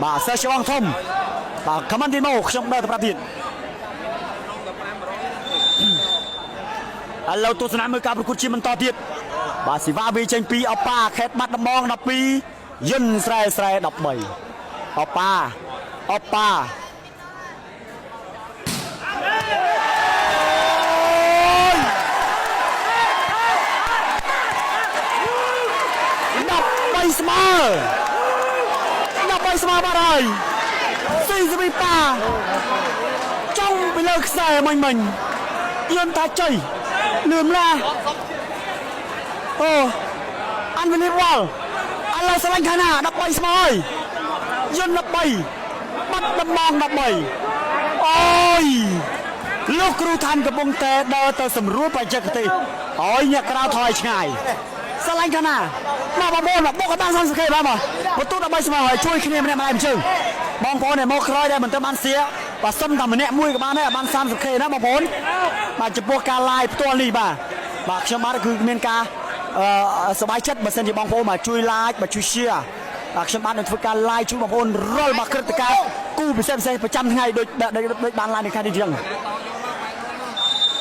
បាទសិស្សច្បងធំបាទខមមិនទីមកខ្ញុំដើរទៅប្រាប់ទៀតឥឡូវទស្សនាមើលការប្រកួតជាបន្តទៀតបាទស៊ីវ៉ាវាចេញពីអប៉ាខេតបាត់ដំបង12យិនស្រែ13អប៉ាស្មើបាត់ហើយស៊ីសវីប៉ាចង់ពីលើខ្សែមិញយន្តថាជ័យលឿនឡាអូអានវិលីវ៉ាល់ឥឡូវស្រឡាញ់ខាងណា13ស្មើហើយយន្ត13បាត់ដំបង13អូយលោកគ្រូឋានកំពុងតែដើរទៅសម្រួលបច្ចេកទេសហើយអ្នកក្រៅថយឆ្ងាយស្រឡាញ់ខាងណាមកបងប្អូនបុកឲ្យបាន30សេកបាទបន្ទូ13ស្មើហើយជួយគ្នាម្នាក់ម្នាក់ជើងបងប្អូនដែលមកក្រោយដែលមិនទៅបានសៀបាទសុំតែម្នាក់មួយក៏បានដែរបាន30សេកណាបងប្អូនបាទចំពោះការ live ផ្ទាល់នេះបាទខ្ញុំបាទគឺមានការសប្បាយចិត្តបើសិនជាបងប្អូនមកជួយ like បាទជួយ share បាទខ្ញុំបាទនឹងធ្វើការ live ជួយបងប្អូនរាល់មកព្រឹត្តិការណ៍គូពិសេសប្រចាំថ្ងៃដូចបាន live នៅខែនេះចឹង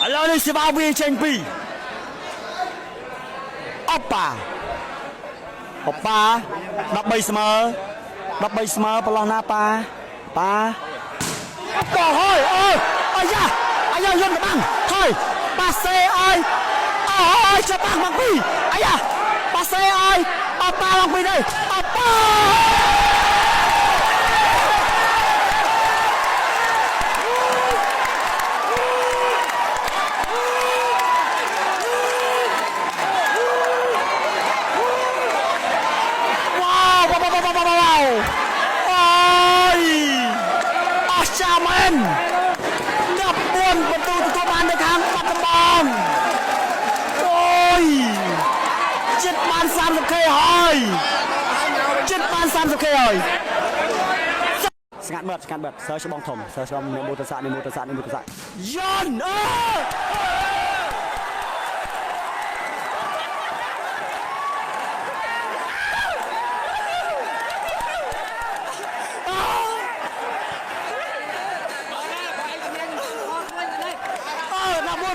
ឥឡូវនេះសេវាវាចេញពីអប៉ា13ស្មើប្រឡោះណាប៉ាបោះហើយអាយ៉ាយន្តបាំងហើយប៉ាសេឲ្យចាប់បាំងមកពីអាយ៉ាប៉ាសេឲ្យអប៉ាមកពីនេះអប៉ា14បន្ទូទទួលបាននៅខាងបាត់ដំបងអូយចិត្តបាន30k ហើយចិត្តបាន30k ហើយស្ងាត់មើលសើច្បងធំសើច្បងនេះមូតសាយន្ត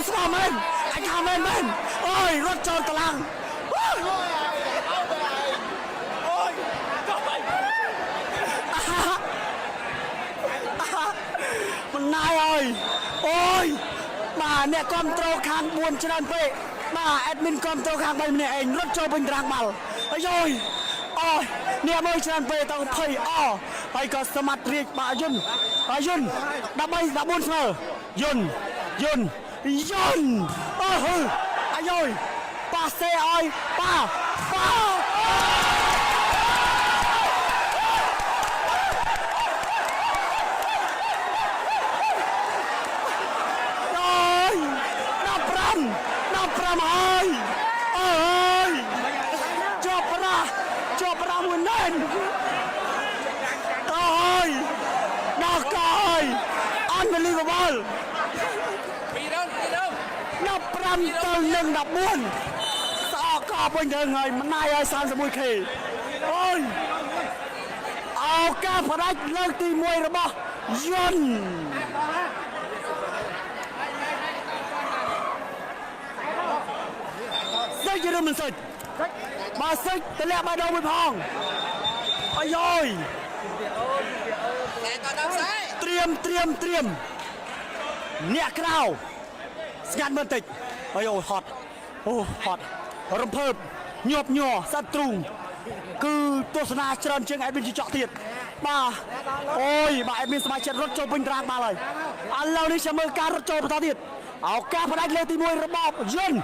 ស្គាល់មែនអញថាមែនអូយរត់ចូលតឡាំងមិនណាយអើយអូយបាទអ្នកគ្រប់ត្រូលខាង4ច្រើនពេកបាទអេដមីនគ្រប់ត្រូលខាង3ម្នាក់ឯងរត់ចូលពេញតារាងបាល់អើយអូយអ្នកមើលច្រើនពេកទៅ20ហើយក៏សមត្ថរាជបាទយន្ត13 14ស្មើយន្តអាយប៉ាសេឲ្យប៉ា15ហើយជាប់ប្រាមួយណែនដល់កហើយអនវេលីវ៉ាល់15ទៅនឹង14ស្អកកវិញទៅហើយម្នាយឲ្យ 31k អូយឱកាសផ្ដាច់លើកទី1របស់យន្តសិចឬមិនសិចបើសិចទម្លាក់បេះដូងមួយផងអាយត្រៀមអ្នកក្រៅស្ងាត់មើលតិចអាយហត់រំភើបញាប់ញ័រសត្វទ្រូងគឺទស្សនាច្រើនជាងអេដមីនជីចក់ទៀតបាទអូយបាទអេដមីនសមាជិករត់ចូលពេញតារាងបាល់ហើយឥឡូវនេះចាំមើលការរត់ចូលបន្តទៀតឱកាសផ្ដាច់លើកទី1របស់យន្ត